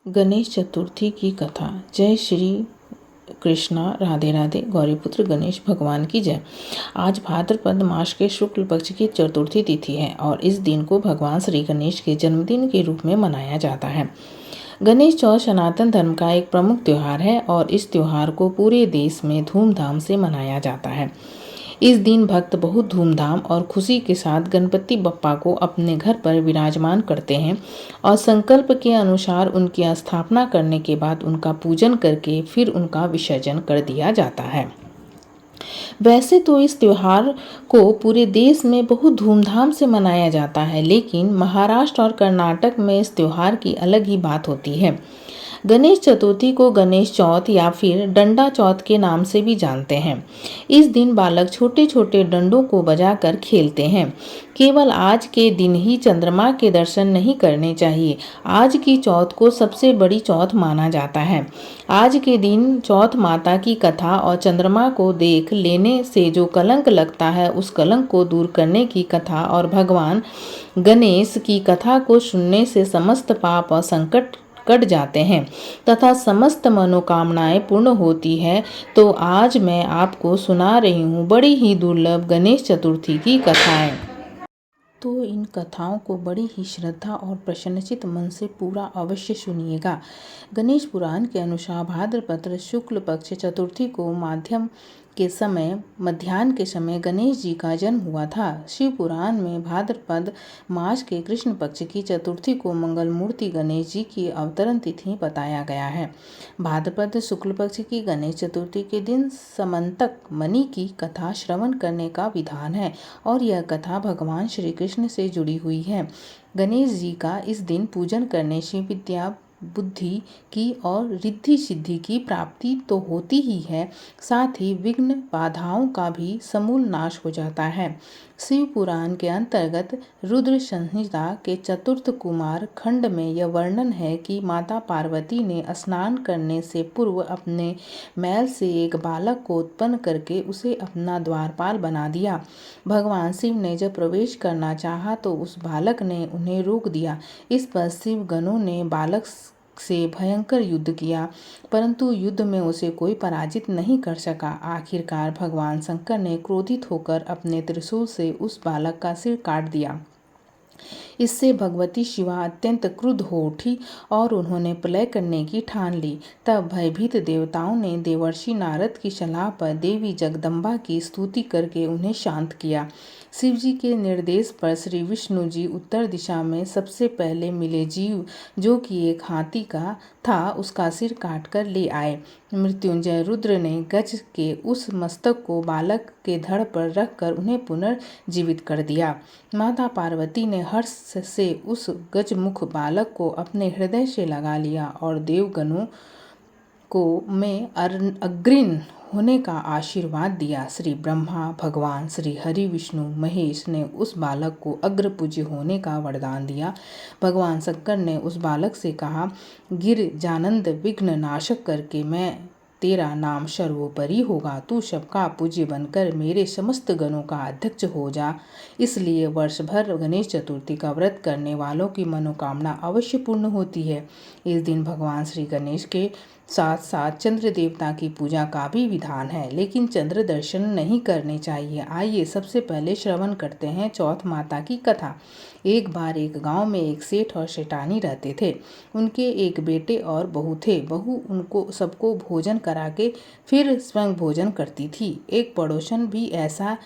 गणेश चतुर्थी की कथा। जय श्री कृष्णा, राधे राधे। गौरीपुत्र गणेश भगवान की जय। आज भाद्रपद मास के शुक्ल पक्ष की चतुर्थी तिथि है और इस दिन को भगवान श्री गणेश के जन्मदिन के रूप में मनाया जाता है। गणेश चौथ सनातन धर्म का एक प्रमुख त्यौहार है और इस त्यौहार को पूरे देश में धूमधाम से मनाया जाता है। इस दिन भक्त बहुत धूमधाम और खुशी के साथ गणपति बप्पा को अपने घर पर विराजमान करते हैं और संकल्प के अनुसार उनकी स्थापना करने के बाद उनका पूजन करके फिर उनका विसर्जन कर दिया जाता है। वैसे तो इस त्योहार को पूरे देश में बहुत धूमधाम से मनाया जाता है, लेकिन महाराष्ट्र और कर्नाटक में इस त्योहार की अलग ही बात होती है। गणेश चतुर्थी को गणेश चौथ या फिर डंडा चौथ के नाम से भी जानते हैं। इस दिन बालक छोटे छोटे डंडों को बजाकर खेलते हैं। केवल आज के दिन ही चंद्रमा के दर्शन नहीं करने चाहिए। आज की चौथ को सबसे बड़ी चौथ माना जाता है। आज के दिन चौथ माता की कथा और चंद्रमा को देख लेने से जो कलंक लगता है उस कलंक को दूर करने की कथा और भगवान गणेश की कथा को सुनने से समस्त पाप और संकट कट जाते हैं तथा समस्त मनोकामनाएं पूर्ण होती है। तो आज मैं आपको सुना रही हूँ बड़ी ही दुर्लभ गणेश चतुर्थी की कथाएं। तो इन कथाओं को बड़ी ही श्रद्धा और प्रसन्नचित मन से पूरा अवश्य सुनिएगा। गणेश पुराण के अनुसार भाद्रपद शुक्ल पक्ष चतुर्थी को मध्याह्न के समय गणेश जी का जन्म हुआ था। शिव पुराण में भाद्रपद मास के कृष्ण पक्ष की चतुर्थी को मंगल मूर्ति गणेश जी की अवतरण तिथि बताया गया है। भाद्रपद शुक्ल पक्ष की गणेश चतुर्थी के दिन समंतक मणि की कथा श्रवण करने का विधान है और यह कथा भगवान श्री कृष्ण से जुड़ी हुई है। गणेश जी का इस दिन पूजन करने से विद्या बुद्धि की और रिद्धि सिद्धि की प्राप्ति तो होती ही है, साथ ही विघ्न बाधाओं का भी समूल नाश हो जाता है। शिव पुराण के अंतर्गत रुद्र संहिता के चतुर्थ कुमार खंड में यह वर्णन है कि माता पार्वती ने स्नान करने से पूर्व अपने मैल से एक बालक को उत्पन्न करके उसे अपना द्वारपाल बना दिया। भगवान शिव ने जब प्रवेश करना चाहा तो उस बालक ने उन्हें रोक दिया। इस पर शिव गणों ने बालक से भयंकर युद्ध किया, परंतु युद्ध में उसे कोई पराजित नहीं कर सका। आखिरकार भगवान शंकर ने क्रोधित होकर अपने त्रिशूल से उस बालक का सिर काट दिया। इससे भगवती शिवा अत्यंत क्रुद्ध हो उठी और उन्होंने प्रलय करने की ठान ली। तब भयभीत देवताओं ने देवर्षि नारद की सलाह पर देवी जगदम्बा की स्तुति करके उन्हें शांत किया। शिव जी के निर्देश पर श्री विष्णु जी उत्तर दिशा में सबसे पहले मिले जीव, जो कि एक हाथी का था, उसका सिर काट कर ले आए। मृत्युंजय रुद्र ने गज के उस मस्तक को बालक के धड़ पर रखकर उन्हें पुनर्जीवित कर दिया। माता पार्वती ने हर्ष से उस गजमुख बालक को अपने हृदय से लगा लिया और देवगणों को में अग्रीण होने का आशीर्वाद दिया। श्री ब्रह्मा, भगवान श्री हरि, विष्णु, महेश ने उस बालक को अग्र पूज्य होने का वरदान दिया। भगवान शंकर ने उस बालक से कहा, गिरजानंद विघ्न नाशक करके मैं तेरा नाम सर्वोपरि होगा। तू सबका पूज्य बनकर मेरे समस्त गणों का अध्यक्ष हो जा। इसलिए वर्ष भर गणेश चतुर्थी का व्रत करने वालों की मनोकामना अवश्य पूर्ण होती है। इस दिन भगवान श्री गणेश के साथ साथ चंद्र देवता की पूजा का भी विधान है, लेकिन चंद्र दर्शन नहीं करने चाहिए। आइए सबसे पहले श्रवण करते हैं चौथ माता की कथा। एक बार एक गांव में एक सेठ और सेठानी रहते थे। उनके एक बेटे और बहू थे। बहू उनको सबको भोजन करा के फिर स्वयं भोजन करती थी। एक पड़ोसन भी ऐसा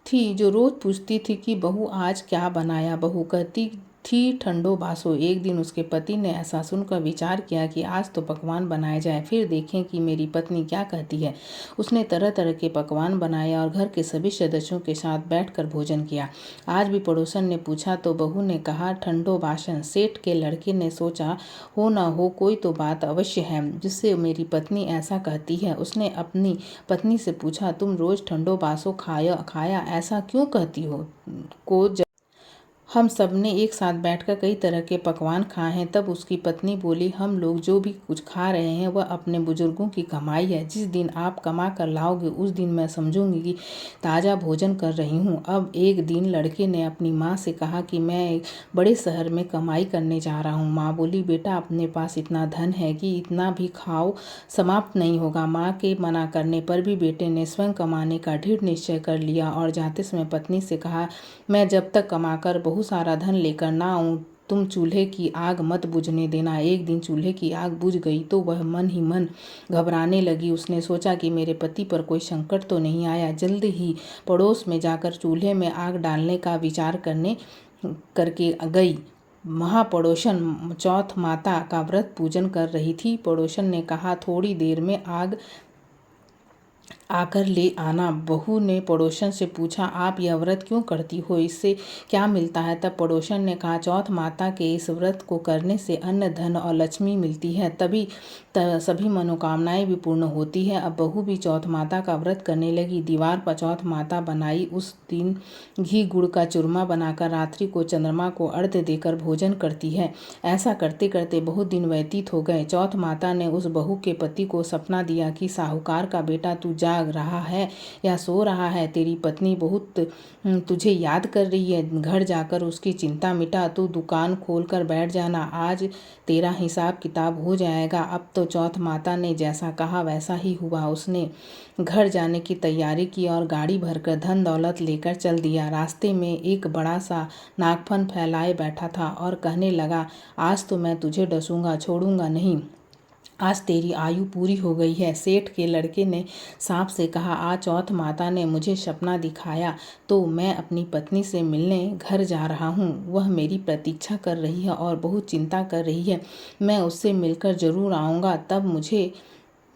थी जो रोज पूछती थी कि बहू आज क्या बनाया। बहू कहती थी ठंडो बासो। एक दिन उसके पति ने ऐसा सुनकर विचार किया कि आज तो पकवान बनाए जाए, फिर देखें कि मेरी पत्नी क्या कहती है। उसने तरह तरह के पकवान बनाए और घर के सभी सदस्यों के साथ बैठकर भोजन किया। आज भी पड़ोसन ने पूछा तो बहू ने कहा ठंडो बासन। सेठ के लड़के ने सोचा हो न हो कोई तो बात अवश्य है जिससे मेरी पत्नी ऐसा कहती है। उसने अपनी पत्नी से पूछा, तुम रोज ठंडो बासो खाया ऐसा क्यों कहती हो? हम सबने एक साथ बैठकर कई तरह के पकवान खाए हैं। तब उसकी पत्नी बोली, हम लोग जो भी कुछ खा रहे हैं वह अपने बुजुर्गों की कमाई है। जिस दिन आप कमा कर लाओगे उस दिन मैं समझूंगी कि ताज़ा भोजन कर रही हूँ। अब एक दिन लड़के ने अपनी माँ से कहा कि मैं एक बड़े शहर में कमाई करने जा रहा हूँ। माँ बोली, बेटा अपने पास इतना धन है कि इतना भी खाओ समाप्त नहीं होगा। माँ के मना करने पर भी बेटे ने स्वयं कमाने का दृढ़ निश्चय कर लिया और जाते समय पत्नी से कहा, मैं जब तक कमाकर बहुत सारा धन लेकर ना आऊं तुम चूल्हे की आग मत बुझने देना। एक दिन चूल्हे की आग बुझ गई तो वह मन ही मन घबराने लगी। उसने सोचा कि मेरे पति पर कोई संकट तो नहीं आया। जल्द ही पड़ोस में जाकर चूल्हे में आग डालने का विचार करके गई। वहाँ पड़ोसन चौथ माता का व्रत पूजन कर रही थी। पड़ोसन ने कहा, थोड़ी देर में आग आकर ले आना। बहू ने पड़ोसन से पूछा, आप यह व्रत क्यों करती हो, इससे क्या मिलता है? तब पड़ोसन ने कहा, चौथ माता के इस व्रत को करने से अन्न धन और लक्ष्मी मिलती है, तभी सभी मनोकामनाएं भी पूर्ण होती है। अब बहू भी चौथ माता का व्रत करने लगी। दीवार पर चौथ माता बनाई। उस दिन घी गुड़ का चूरमा बनाकर रात्रि को चंद्रमा को अर्घ्य देकर भोजन करती है। ऐसा करते करते बहुत दिन व्यतीत हो गए। चौथ माता ने उस बहू के पति को सपना दिया कि साहूकार का बेटा तू जाग रहा है या सो रहा है, तेरी पत्नी बहुत तुझे याद कर रही है। घर जाकर उसकी चिंता मिटा, तू दुकान खोलकर बैठ जाना, आज तेरा हिसाब किताब हो जाएगा। अब तो चौथ माता ने जैसा कहा वैसा ही हुआ। उसने घर जाने की तैयारी की और गाड़ी भरकर धन दौलत लेकर चल दिया। रास्ते में एक बड़ा सा नागफन फैलाए बैठा था और कहने लगा, आज तो मैं तुझे डसूंगा, छोड़ूंगा नहीं। आज तेरी आयु पूरी हो गई है। सेठ के लड़के ने सांप से कहा, आज चौथ माता ने मुझे सपना दिखाया तो मैं अपनी पत्नी से मिलने घर जा रहा हूँ। वह मेरी प्रतीक्षा कर रही है और बहुत चिंता कर रही है। मैं उससे मिलकर जरूर आऊँगा, तब मुझे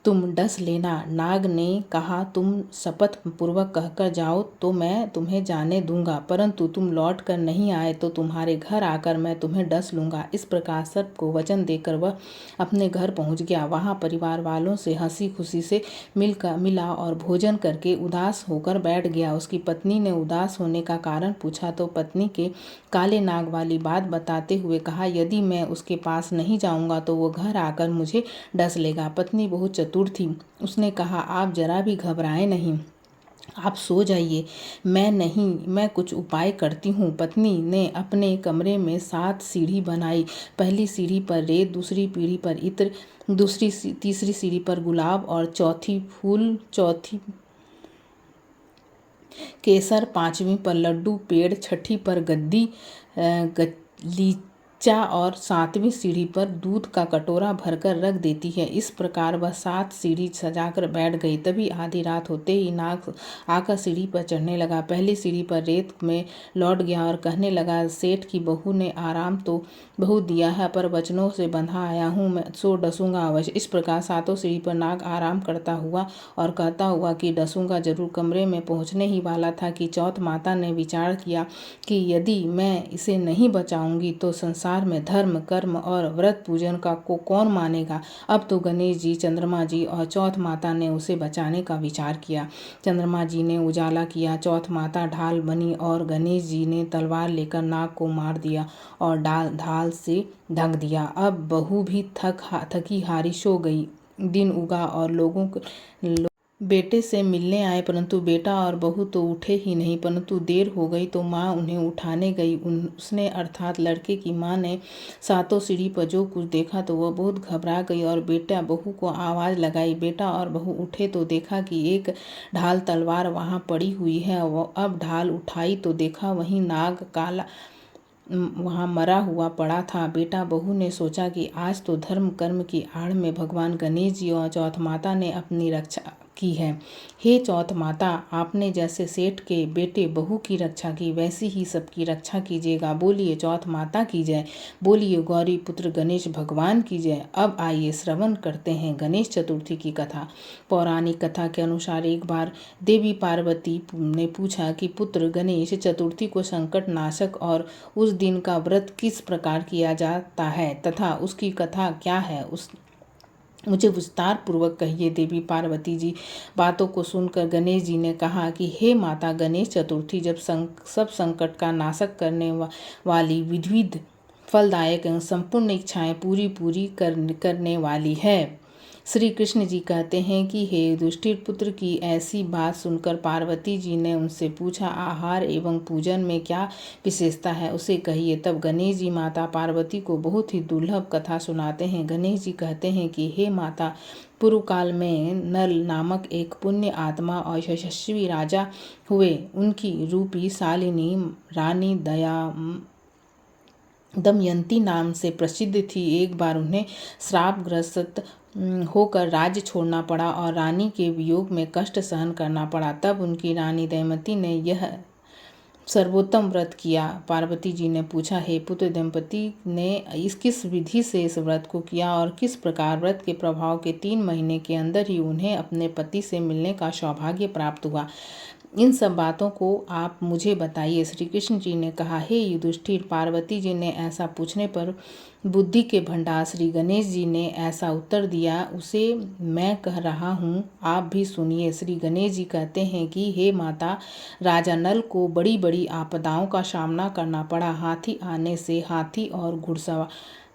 तुम डस लेना। नाग ने कहा, तुम शपथ पूर्वक कहकर जाओ तो मैं तुम्हें जाने दूंगा, परंतु तुम लौट कर नहीं आए तो तुम्हारे घर आकर मैं तुम्हें डस लूंगा। इस प्रकार सर्प को वचन देकर वह अपने घर पहुंच गया। वहां परिवार वालों से हंसी खुशी से मिला और भोजन करके उदास होकर बैठ गया। उसकी पत्नी ने उदास होने का कारण पूछा तो पत्नी के काले नाग वाली बात बताते हुए कहा, यदि मैं उसके पास नहीं जाऊंगा तो वो घर आकर मुझे डस लेगा। पत्नी बहुत चतुर थी। उसने कहा, आप जरा भी घबराएं नहीं, आप सो जाइए, मैं कुछ उपाय करती हूँ। पत्नी ने अपने कमरे में 7 सीढ़ी बनाई। पहली सीढ़ी पर रेत, दूसरी पीढ़ी पर इत्र, तीसरी सीढ़ी पर गुलाब और चौथी फूल, चौथी केसर, 5वीं पर लड्डू पेड़, छठी पर गद्दी गलीचा और 7वीं सीढ़ी पर दूध का कटोरा भरकर रख देती है। इस प्रकार वह 7 सीढ़ी सजाकर बैठ गई। तभी आधी रात होते ही नाग आकर सीढ़ी पर चढ़ने लगा। पहली सीढ़ी पर रेत में लौट गया और कहने लगा, सेठ की बहू ने आराम तो बहुत दिया है पर वचनों से बंधा आया हूँ, मैं सो डसूंगा अवश्य। इस प्रकार 7 सीढ़ी पर नाग आराम करता हुआ और कहता हुआ कि डसूंगा जरूर कमरे में पहुँचने ही वाला था कि चौथ माता ने विचार किया कि यदि मैं इसे नहीं बचाऊंगी तो संसार में धर्म कर्म और व्रत पूजन का को कौन मानेगा। अब तो गणेश जी, चंद्रमा जी और चौथ माता ने उसे बचाने का विचार किया। चंद्रमा जी ने उजाला किया, चौथ माता ढाल बनी और गणेश जी ने तलवार लेकर नाग को मार दिया और ढाल से ढक दिया। अब बहू भी थकी हारी सो गई। दिन उगा और लोगों बेटे से मिलने आए, परंतु बेटा और बहू तो उठे ही नहीं। परंतु देर हो गई तो माँ उन्हें उठाने गई। उसने अर्थात लड़के की माँ ने 7 सीढ़ी पर जो कुछ देखा तो वह बहुत घबरा गई और बेटा बहू को आवाज़ लगाई। बेटा और बहू उठे तो देखा कि एक ढाल तलवार वहाँ पड़ी हुई है। अब ढाल उठाई तो देखा वहीं नाग काला वहाँ मरा हुआ पड़ा था। बेटा बहू ने सोचा कि आज तो धर्म कर्म की आड़ में भगवान गणेश जी और चौथ माता ने अपनी रक्षा की है। हे चौथ माता, आपने जैसे सेठ के बेटे बहू की रक्षा की वैसी ही सबकी रक्षा कीजिएगा। बोलिए चौथ माता की जय, बोलिए गौरी पुत्र गणेश भगवान की जय। अब आइए श्रवण करते हैं गणेश चतुर्थी की कथा। पौराणिक कथा के अनुसार एक बार देवी पार्वती ने पूछा कि पुत्र गणेश चतुर्थी को संकट नाशक और उस दिन का व्रत किस प्रकार किया जाता है तथा उसकी कथा क्या है। मुझे विस्तार पूर्वक कहिए। देवी पार्वती जी बातों को सुनकर गणेश जी ने कहा कि हे माता, गणेश चतुर्थी जब सब संकट का नाशक करने वाली विविध फलदायक एवं संपूर्ण इच्छाएं पूरी करने वाली है। श्री कृष्ण जी कहते हैं कि हे युधिष्ठिर पुत्र की ऐसी बात सुनकर पार्वती जी ने उनसे पूछा, आहार एवं पूजन में क्या विशेषता है, उसे कहिए। तब गणेश जी माता पार्वती को बहुत ही दुर्लभ कथा सुनाते हैं। गणेश जी कहते हैं कि हे माता, पूर्व काल में नल नामक एक पुण्य आत्मा और यशस्वी राजा हुए। उनकी रूपी शालिनी रानी दमयंती नाम से प्रसिद्ध थी। एक बार उन्हें श्रापग्रस्त होकर राज्य छोड़ना पड़ा और रानी के वियोग में कष्ट सहन करना पड़ा। तब उनकी रानी दमयंती ने यह सर्वोत्तम व्रत किया। पार्वती जी ने पूछा, हे पुत्र, दंपति ने किस विधि से इस व्रत को किया और किस प्रकार व्रत के प्रभाव के 3 महीने के अंदर ही उन्हें अपने पति से मिलने का सौभाग्य प्राप्त हुआ? इन सब बातों को आप मुझे बताइए। श्री कृष्ण जी ने कहा, हे युधिष्ठिर, पार्वती जी ने ऐसा पूछने पर बुद्धि के भंडार श्री गणेश जी ने ऐसा उत्तर दिया, उसे मैं कह रहा हूँ, आप भी सुनिए। श्री गणेश जी कहते हैं कि हे माता, राजा नल को बड़ी बड़ी आपदाओं का सामना करना पड़ा। हाथी आने से हाथी और घुड़सवार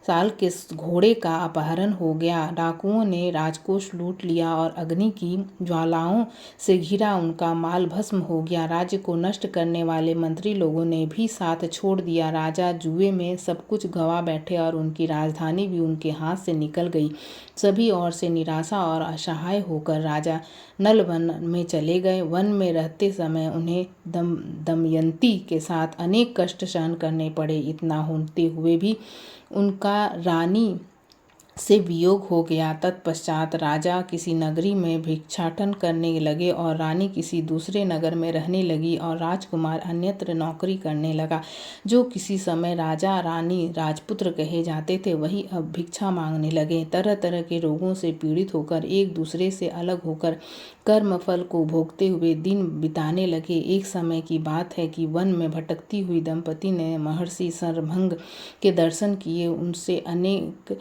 साल के घोड़े का अपहरण हो गया। डाकुओं ने राजकोष लूट लिया और अग्नि की ज्वालाओं से घिरा उनका माल भस्म हो गया। राज्य को नष्ट करने वाले मंत्री लोगों ने भी साथ छोड़ दिया। राजा जुए में सब कुछ गवा बैठे और उनकी राजधानी भी उनके हाथ से निकल गई। सभी ओर से निराशा और असहाय होकर राजा नल वन में चले गए। वन में रहते समय उन्हें दमयंती के साथ अनेक कष्ट सहन करने पड़े। इतना होते हुए भी उनका रानी से वियोग हो गया। तत्पश्चात राजा किसी नगरी में भिक्षाटन करने लगे और रानी किसी दूसरे नगर में रहने लगी और राजकुमार अन्यत्र नौकरी करने लगा। जो किसी समय राजा रानी राजपुत्र कहे जाते थे, वही अब भिक्षा मांगने लगे। तरह तरह के रोगों से पीड़ित होकर, एक दूसरे से अलग होकर, कर्मफल को भोगते हुए दिन बिताने लगे। एक समय की बात है कि वन में भटकती हुई दंपति ने महर्षि शरभंग के दर्शन किए। उनसे अनेक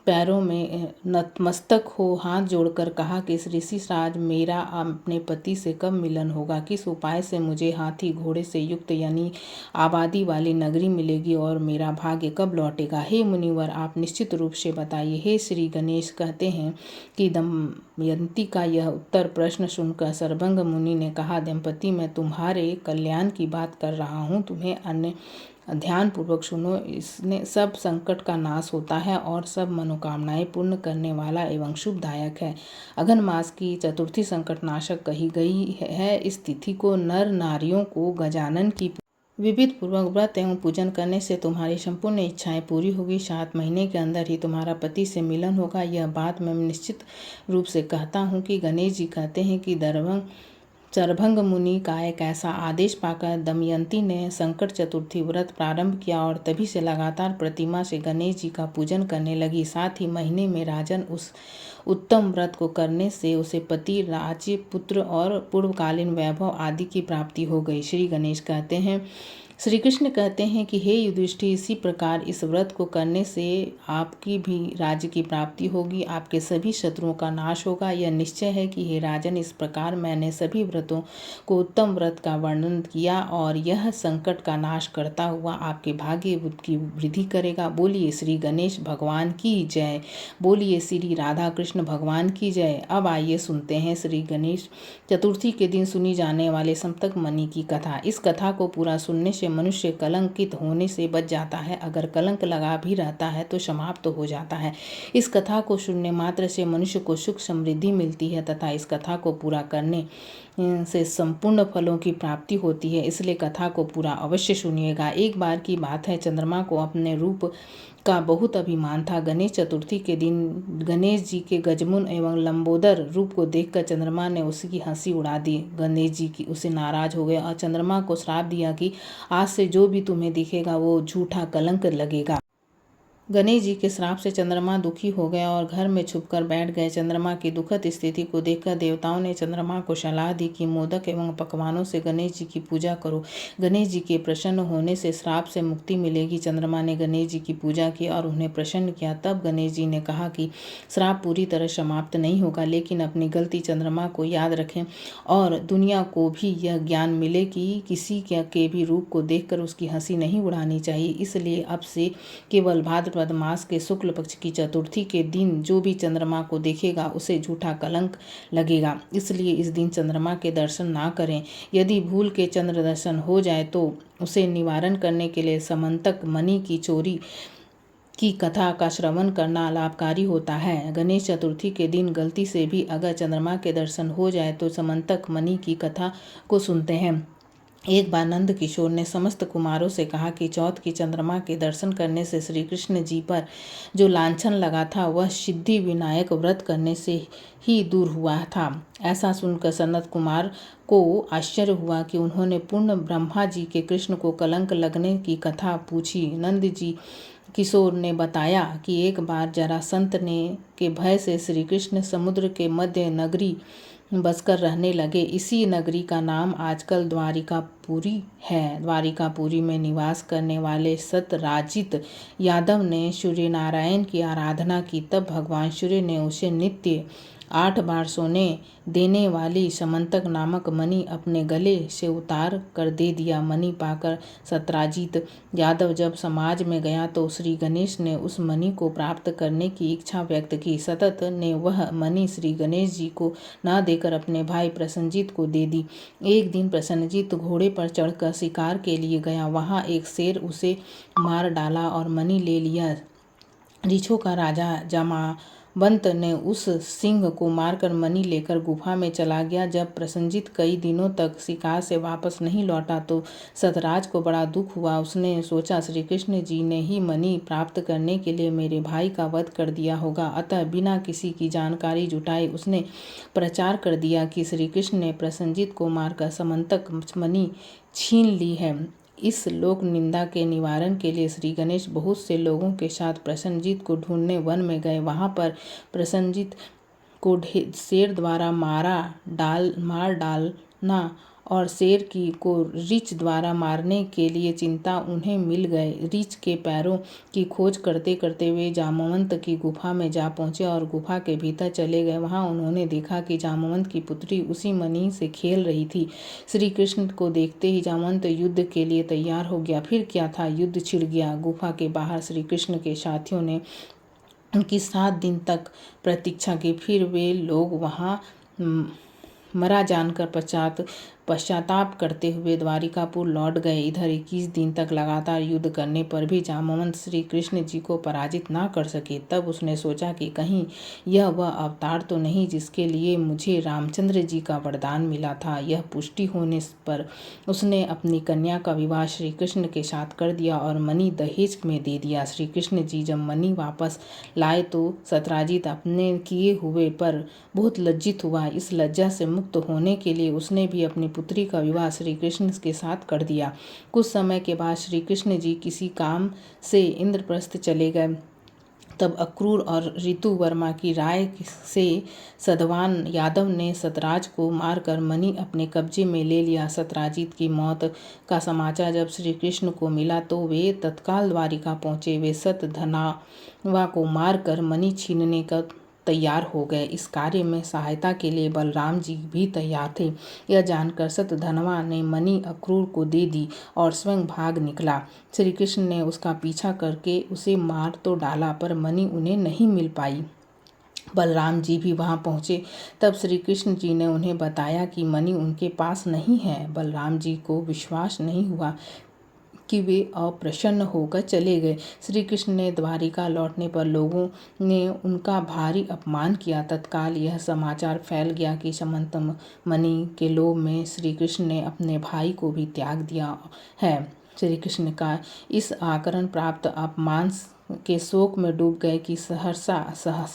पैरों में नतमस्तक हो हाथ जोड़कर कहा कि ऋषिराज, मेरा अपने पति से कब मिलन होगा? किस उपाय से मुझे हाथी घोड़े से युक्त यानी आबादी वाली नगरी मिलेगी और मेरा भाग्य कब लौटेगा? हे मुनिवर, आप निश्चित रूप से बताइए। हे श्री गणेश कहते हैं कि दमयंती का यह उत्तर प्रश्न सुनकर शरभंग मुनि ने कहा, दंपति, मैं तुम्हारे कल्याण की बात कर रहा हूँ, तुम्हें अन्य ध्यान पूर्वक सुनो। इसने सब संकट का नाश होता है और सब मनोकामनाएं पूर्ण करने वाला एवं शुभदायक है। अघन मास की चतुर्थी संकट नाशक कही गई है। इस तिथि को नर नारियों को गजानन की विविध पूर्वक व्रत एवं पूजन करने से तुम्हारी संपूर्ण इच्छाएं पूरी होगी। 7 महीने के अंदर ही तुम्हारा पति से मिलन होगा। यह बात मैं निश्चित रूप से कहता हूँ कि गणेश जी कहते हैं कि शरभंग मुनि का एक ऐसा आदेश पाकर दमयंती ने संकट चतुर्थी व्रत प्रारंभ किया और तभी से लगातार प्रतिमा से गणेश जी का पूजन करने लगी। साथ ही महीने में राजन उस उत्तम व्रत को करने से उसे पति, राज्य, पुत्र और पूर्वकालीन वैभव आदि की प्राप्ति हो गई। श्री गणेश कहते हैं, श्री कृष्ण कहते हैं कि हे युधिष्ठिर, इसी प्रकार इस व्रत को करने से आपकी भी राज्य की प्राप्ति होगी, आपके सभी शत्रुओं का नाश होगा। यह निश्चय है कि हे राजन, इस प्रकार मैंने सभी व्रतों को उत्तम व्रत का वर्णन किया और यह संकट का नाश करता हुआ आपके भाग्य की वृद्धि करेगा। बोलिए श्री गणेश भगवान की जय। बोलिए श्री राधा कृष्ण भगवान की जय। अब आइए सुनते हैं श्री गणेश चतुर्थी के दिन सुनी जाने वाले सप्तक मणि की कथा। इस कथा को पूरा सुनने से मनुष्य कलंकित होने से बच जाता है। अगर कलंक लगा भी रहता है तो समाप्त हो जाता है। इस कथा को सुनने मात्र से मनुष्य को सुख समृद्धि मिलती है तथा इस कथा को पूरा करने से संपूर्ण फलों की प्राप्ति होती है। इसलिए कथा को पूरा अवश्य सुनिएगा। एक बार की बात है, चंद्रमा को अपने रूप का बहुत अभिमान था। गणेश चतुर्थी के दिन गणेश जी के गजमुन एवं लंबोदर रूप को देखकर चंद्रमा ने उसकी हंसी उड़ा दी। गणेश जी की उसे नाराज हो गए और चंद्रमा को श्राप दिया कि आज से जो भी तुम्हें दिखेगा वो झूठा कलंक लगेगा। गणेश जी के श्राप से चंद्रमा दुखी हो गया और घर में छुपकर बैठ गए। चंद्रमा की दुखद स्थिति को देखकर देवताओं ने चंद्रमा को सलाह दी कि मोदक एवं पकवानों से गणेश जी की पूजा करो। गणेश जी के प्रसन्न होने से श्राप से मुक्ति मिलेगी। चंद्रमा ने गणेश जी की पूजा की और उन्हें प्रसन्न किया। तब गणेश जी ने कहा कि श्राप पूरी तरह समाप्त नहीं होगा, लेकिन अपनी गलती चंद्रमा को याद रखें और दुनिया को भी यह ज्ञान मिले कि किसी के भी रूप को देखकर उसकी हंसी नहीं उड़ानी चाहिए। इसलिए अब से केवल भाद्रपद मास के शुक्ल पक्ष की चतुर्थी के दिन जो भी चंद्रमा को देखेगा उसे झूठा कलंक लगेगा। इसलिए इस दिन चंद्रमा के दर्शन ना करें। यदि भूल के चंद्र दर्शन हो जाए तो उसे निवारण करने के लिए समंतक मणि की चोरी की कथा का श्रवण करना लाभकारी होता है। गणेश चतुर्थी के दिन गलती से भी अगर चंद्रमा के दर्शन हो जाए तो समंतक मणि की कथा को सुनते हैं। एक बार नंद किशोर ने समस्त कुमारों से कहा कि चौथ की चंद्रमा के दर्शन करने से श्री कृष्ण जी पर जो लांछन लगा था वह सिद्धि विनायक व्रत करने से ही दूर हुआ था। ऐसा सुनकर सनत कुमार को आश्चर्य हुआ कि उन्होंने पूर्ण ब्रह्मा जी के कृष्ण को कलंक लगने की कथा पूछी। नंद जी किशोर ने बताया कि एक बार जरासंत ने के भय से श्री कृष्ण समुद्र के मध्य नगरी बसकर रहने लगे। इसी नगरी का नाम आजकल द्वारिकापुरी है। द्वारिकापुरी में निवास करने वाले सत्यराजित यादव ने सूर्य नारायण की आराधना की। तब भगवान सूर्य ने उसे नित्य 8 बार सोने देने वाली समंतक नामक मणि अपने गले से उतार कर दे दिया। मणि पाकर सत्यराजित यादव जब समाज में गया तो श्री गणेश ने उस मणि को प्राप्त करने की इच्छा व्यक्त की। सतत ने वह मणि श्री गणेश जी को न देकर अपने भाई प्रसन्नजीत को दे दी। एक दिन प्रसन्नजीत घोड़े पर चढ़कर शिकार के लिए गया। वहां एक शेर उसे मार डाला और मणि ले लिया। ऋषियों का राजा जामावंत ने उस सिंह को मारकर मणि लेकर गुफा में चला गया। जब प्रसन्नजीत कई दिनों तक शिकार से वापस नहीं लौटा तो सतराज को बड़ा दुख हुआ। उसने सोचा श्री कृष्ण जी ने ही मणि प्राप्त करने के लिए मेरे भाई का वध कर दिया होगा। अतः बिना किसी की जानकारी जुटाए उसने प्रचार कर दिया कि श्री कृष्ण ने प्रसन्नजीत को मारकर समंतक मणि छीन ली है। इस लोक निंदा के निवारण के लिए श्री गणेश बहुत से लोगों के साथ प्रसन्नजीत को ढूंढने वन में गए। वहां पर प्रसन्नजीत को शेर द्वारा मार डालना और शेर को रीछ द्वारा मारने के लिए चिंता उन्हें मिल गए। रीछ के पैरों की खोज करते करते वे जामवंत की गुफा में जा पहुंचे और गुफा के भीतर चले गए। वहां उन्होंने देखा कि जामवंत की पुत्री उसी मणि से खेल रही थी। श्री कृष्ण को देखते ही जामवंत युद्ध के लिए तैयार हो गया। फिर क्या था, युद्ध छिड़ गया। गुफा के बाहर श्री कृष्ण के साथियों ने उनकी 7 दिन तक प्रतीक्षा की। फिर वे लोग वहां मरा जानकर पश्चाताप करते हुए द्वारिकापुर लौट गए। इधर 21 दिन तक लगातार युद्ध करने पर भी जामवंत श्री कृष्ण जी को पराजित ना कर सके। तब उसने सोचा कि कहीं यह वह अवतार तो नहीं जिसके लिए मुझे रामचंद्र जी का वरदान मिला था। यह पुष्टि होने पर उसने अपनी कन्या का विवाह श्री कृष्ण के साथ कर दिया और मणि दहेज में दे दिया। श्री कृष्ण जी जब मणि वापस लाए तो सत्यराजित अपने किए हुए पर बहुत लज्जित हुआ। इस लज्जा से मुक्त होने के लिए उसने भी अपनी पुत्री का विवाह श्री कृष्ण के साथ कर दिया। कुछ समय के बाद श्री कृष्ण जी किसी काम से इंद्रप्रस्थ चले गए। तब अक्रूर और ऋतु वर्मा की राय से सधवान यादव ने सतराज को मारकर मणि अपने कब्जे में ले लिया। सत्यराजित की मौत का समाचार जब श्री कृष्ण को मिला तो वे तत्काल द्वारिका पहुंचे। वे सतधनवा को मारकर मणि छीनने का तैयार हो गए। इस कार्य में सहायता के लिए बलराम जी भी तैयार थे। यह जानकर सतधनवा ने मणि अक्रूर को दे दी और स्वयं भाग निकला। श्री कृष्ण ने उसका पीछा करके उसे मार तो डाला पर मणि उन्हें नहीं मिल पाई। बलराम जी भी वहां पहुंचे। तब श्री कृष्ण जी ने उन्हें बताया कि मणि उनके पास नहीं है। बलराम जी को विश्वास नहीं हुआ कि वे अप्रसन्न होकर चले गए। श्री कृष्ण ने द्वारिका लौटने पर लोगों ने उनका भारी अपमान किया। तत्काल यह समाचार फैल गया कि समंतक मणि के लोभ में श्री कृष्ण ने अपने भाई को भी त्याग दिया है। श्री कृष्ण का इस आकरण प्राप्त अपमान के शोक में डूब गए कि सहसा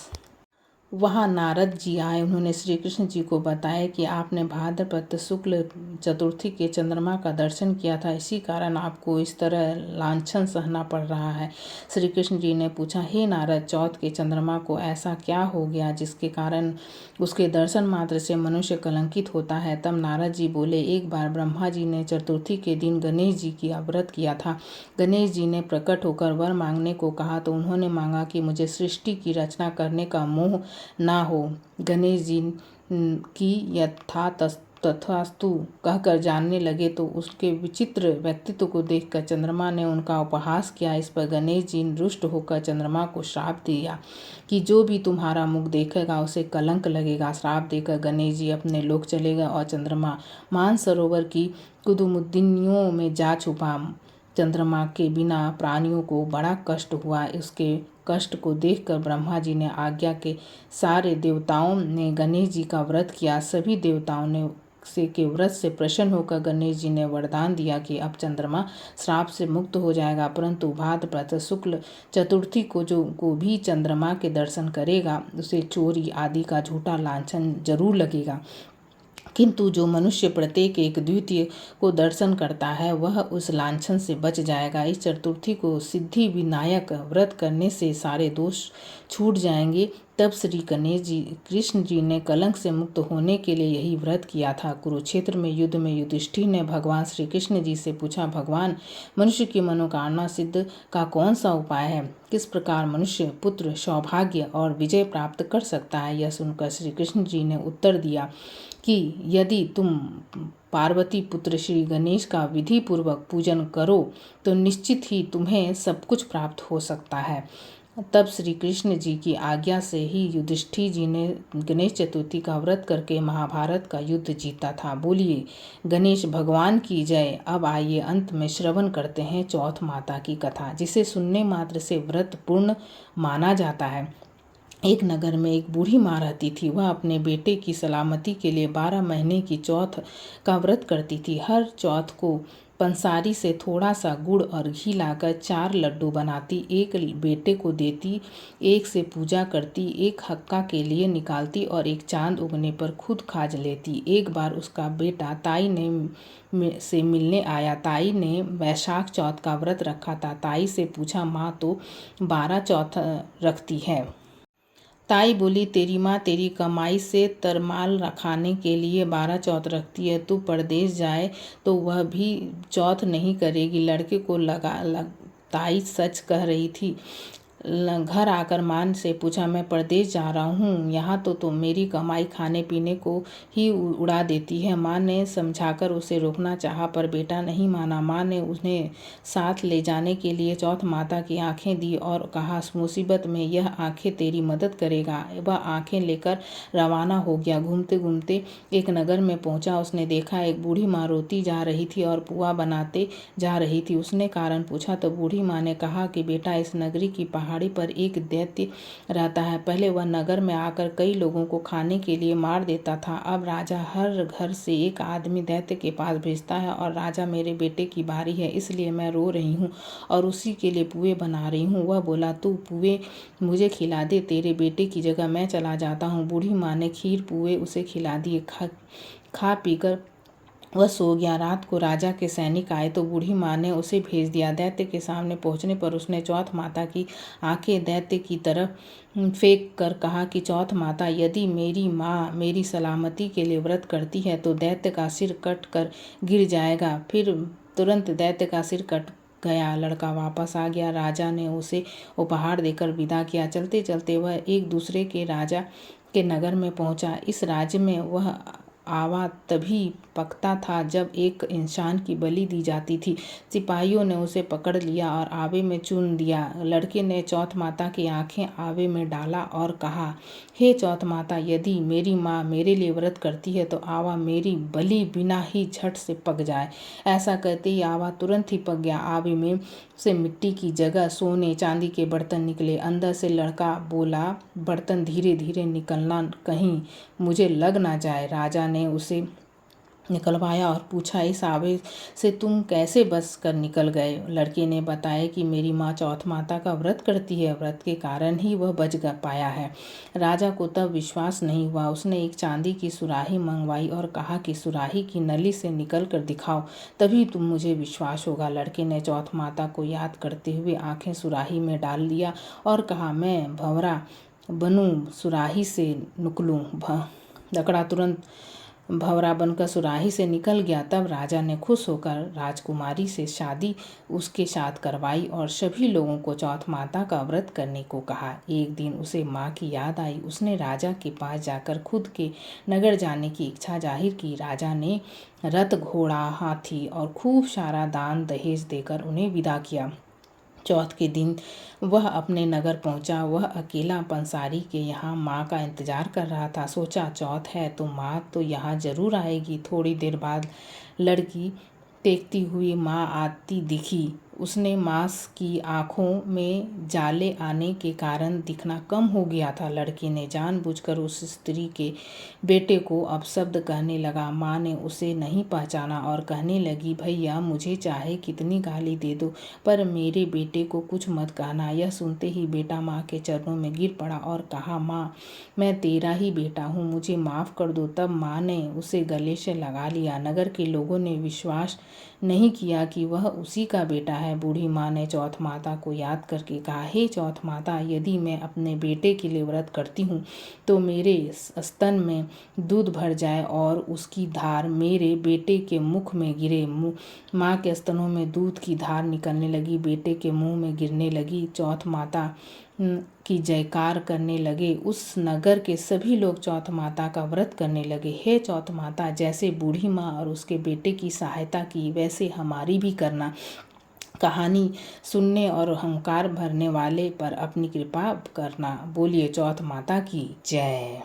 वहाँ नारद जी आए। उन्होंने श्री कृष्ण जी को बताया कि आपने भाद्रपद शुक्ल चतुर्थी के चंद्रमा का दर्शन किया था, इसी कारण आपको इस तरह लांछन सहना पड़ रहा है। श्री कृष्ण जी ने पूछा, हे नारद, चौथ के चंद्रमा को ऐसा क्या हो गया जिसके कारण उसके दर्शन मात्र से मनुष्य कलंकित होता है। तब नारद जी बोले, एक बार ब्रह्मा जी ने चतुर्थी के दिन गणेश जी की व्रत किया था। गणेश जी ने प्रकट होकर वर मांगने को कहा तो उन्होंने मांगा कि मुझे सृष्टि की रचना करने का मोह ना हो। गणेश जी की तथास्तु कहकर जानने लगे तो उसके विचित्र व्यक्तित्व को देखकर चंद्रमा ने उनका उपहास किया। इस पर गणेश जी रुष्ट होकर चंद्रमा को श्राप दिया कि जो भी तुम्हारा मुख देखेगा उसे कलंक लगेगा। श्राप देकर गणेश जी अपने लोक चले गए और चंद्रमा मानसरोवर की कुदुमुदिनियों में जा छुपा। चंद्रमा के बिना प्राणियों को बड़ा कष्ट हुआ। उसके कष्ट को देखकर ब्रह्मा जी ने आज्ञा के सारे देवताओं ने गणेश जी का व्रत किया। सभी देवताओं ने के व्रत से प्रसन्न होकर गणेश जी ने वरदान दिया कि अब चंद्रमा श्राप से मुक्त हो जाएगा, परंतु भाद्रपद शुक्ल चतुर्थी को भी चंद्रमा के दर्शन करेगा उसे चोरी आदि का झूठा लांछन जरूर लगेगा, किंतु जो मनुष्य प्रत्येक एक द्वितीय को दर्शन करता है वह उस लांछन से बच जाएगा। इस चतुर्थी को सिद्धि विनायक व्रत करने से सारे दोष छूट जाएंगे। तब श्री गणेश जी कृष्ण जी ने कलंक से मुक्त होने के लिए यही व्रत किया था। कुरुक्षेत्र में युधिष्ठिर ने भगवान श्री कृष्ण जी से पूछा, भगवान, मनुष्य की मनोकामना सिद्ध का कौन सा उपाय है? किस प्रकार मनुष्य पुत्र, सौभाग्य और विजय प्राप्त कर सकता है? यह सुनकर श्री कृष्ण जी ने उत्तर दिया कि यदि तुम पार्वती पुत्र श्री गणेश का विधि पूर्वक पूजन करो तो निश्चित ही तुम्हें सब कुछ प्राप्त हो सकता है। तब श्री कृष्ण जी की आज्ञा से ही युधिष्ठिर जी ने गणेश चतुर्थी का व्रत करके महाभारत का युद्ध जीता था। बोलिए गणेश भगवान की जय। अब आइए अंत में श्रवण करते हैं चौथ माता की कथा, जिसे सुनने मात्र से व्रत पूर्ण माना जाता है। एक नगर में एक बूढ़ी माँ रहती थी। वह अपने बेटे की सलामती के लिए 12 महीने की चौथ का व्रत करती थी। हर चौथ को पंसारी से थोड़ा सा गुड़ और घी लाकर 4 लड्डू बनाती, एक बेटे को देती, एक से पूजा करती, एक हक्का के लिए निकालती और एक चांद उगने पर खुद खा लेती। एक बार उसका बेटा ताई से मिलने आया। ताई ने वैशाख चौथ का व्रत रखा था। ताई से पूछा, माँ तो 12 चौथ रखती है। ताई बोली, तेरी माँ तेरी कमाई से तरमाल खाने के लिए 12 चौथ रखती है। तू परदेश जाए तो वह भी चौथ नहीं करेगी। लड़के को ताई सच कह रही थी। घर आकर माँ से पूछा, मैं परदेश जा रहा हूँ, यहाँ तो मेरी कमाई खाने पीने को ही उड़ा देती है। माँ ने समझाकर उसे रोकना चाहा पर बेटा नहीं माना। माँ ने उन्हें साथ ले जाने के लिए चौथ माता की आंखें दी और कहा, मुसीबत में यह आंखें तेरी मदद करेगा। वह आंखें लेकर रवाना हो गया। घूमते घूमते एक नगर में पहुँचा। उसने देखा एक बूढ़ी माँ रोती जा रही थी और पुआ बनाते जा रही थी। उसने कारण पूछा तो बूढ़ी माँ ने कहा कि बेटा, इस नगरी की पहाड़ी पर एक दैत्य रहता है। पहले वह नगर में आकर कई लोगों को खाने के लिए मार देता था। अब राजा हर घर से एक आदमी दैत्य के पास भेजता है और राजा, मेरे बेटे की बारी है, इसलिए मैं रो रही हूँ और उसी के लिए पुए बना रही हूँ। वह बोला, तू पुए मुझे खिला दे, तेरे बेटे की जगह मैं चला जाता हूँ। बूढ़ी माँ ने खीर पुए उसे खिला दिए। खा पीकर वह सो गया। रात को राजा के सैनिक आए तो बूढ़ी माँ ने उसे भेज दिया। दैत्य के सामने पहुँचने पर उसने चौथ माता की आंखें दैत्य की तरफ फेंक कर कहा कि चौथ माता, यदि मेरी माँ मेरी सलामती के लिए व्रत करती है तो दैत्य का सिर कट कर गिर जाएगा। फिर तुरंत दैत्य का सिर कट गया। लड़का वापस आ गया। राजा ने उसे उपहार देकर विदा किया। चलते चलते वह एक दूसरे के राजा के नगर में पहुंचा। इस राज्य में वह आवा तभी पकता था जब एक इंसान की बलि दी जाती थी। सिपाहियों ने उसे पकड़ लिया और आवे में चून दिया। लड़के ने चौथ माता की आंखें आवे में डाला और कहा, हे चौथ माता, यदि मेरी माँ मेरे लिए व्रत करती है तो आवा मेरी बलि बिना ही झट से पक जाए। ऐसा कहते ही आवा तुरंत ही पक गया। आवे में से मिट्टी की जगह सोने चांदी के बर्तन निकले। अंदर से लड़का बोला, बर्तन धीरे धीरे निकलना, कहीं मुझे लग ना जाए। राजा ने उसे निकलवाया और पूछा, इस आवे से तुम कैसे बच कर निकल गए? लड़के ने बताया कि मेरी माँ चौथ माता का व्रत करती है, व्रत के कारण ही वह बच पाया है। राजा को तब विश्वास नहीं हुआ। उसने एक चांदी की सुराही मंगवाई और कहा कि सुराही की नली से निकल कर दिखाओ, तभी तुम मुझे विश्वास होगा। लड़के ने चौथ माता को याद करते हुए आंखें सुराही में डाल लिया और कहा, मैं भंवरा बनूं, सुराही से निकलूं। लकड़ा तुरंत भंवरा बनकर सुराही से निकल गया। तब राजा ने खुश होकर राजकुमारी से शादी उसके साथ करवाई और सभी लोगों को चौथ माता का व्रत करने को कहा। एक दिन उसे माँ की याद आई। उसने राजा के पास जाकर खुद के नगर जाने की इच्छा जाहिर की। राजा ने रथ, घोड़ा, हाथी और खूब सारा दान दहेज देकर उन्हें विदा किया। चौथ के दिन वह अपने नगर पहुंचा। वह अकेला पंसारी के यहाँ माँ का इंतजार कर रहा था। सोचा, चौथ है तो माँ तो यहाँ जरूर आएगी। थोड़ी देर बाद लड़की देखती हुई माँ आती दिखी। उसने माँ की आंखों में जाले आने के कारण दिखना कम हो गया था। लड़के ने जानबूझकर उस स्त्री के बेटे को अपशब्द कहने लगा। माँ ने उसे नहीं पहचाना और कहने लगी, भैया मुझे चाहे कितनी गाली दे दो, पर मेरे बेटे को कुछ मत कहना। यह सुनते ही बेटा माँ के चरणों में गिर पड़ा और कहा, माँ मैं तेरा ही बेटा हूँ, मुझे माफ़ कर दो। तब माँ ने उसे गले से लगा लिया। नगर के लोगों ने विश्वास नहीं किया कि वह उसी का बेटा है। बूढ़ी माँ ने चौथ माता को याद करके कहा, हे चौथ माता, यदि मैं अपने बेटे के लिए व्रत करती हूँ तो मेरे स्तन में दूध भर जाए और उसकी धार मेरे बेटे के मुख में गिरे। माँ के स्तनों में दूध की धार निकलने लगी, बेटे के मुंह में गिरने लगी। चौथ माता की जयकार करने लगे। उस नगर के सभी लोग चौथ माता का व्रत करने लगे। हे चौथ माता, जैसे बूढ़ी माँ और उसके बेटे की सहायता की, वैसे हमारी भी करना। कहानी सुनने और अहंकार भरने वाले पर अपनी कृपा करना। बोलिए चौथ माता की जय।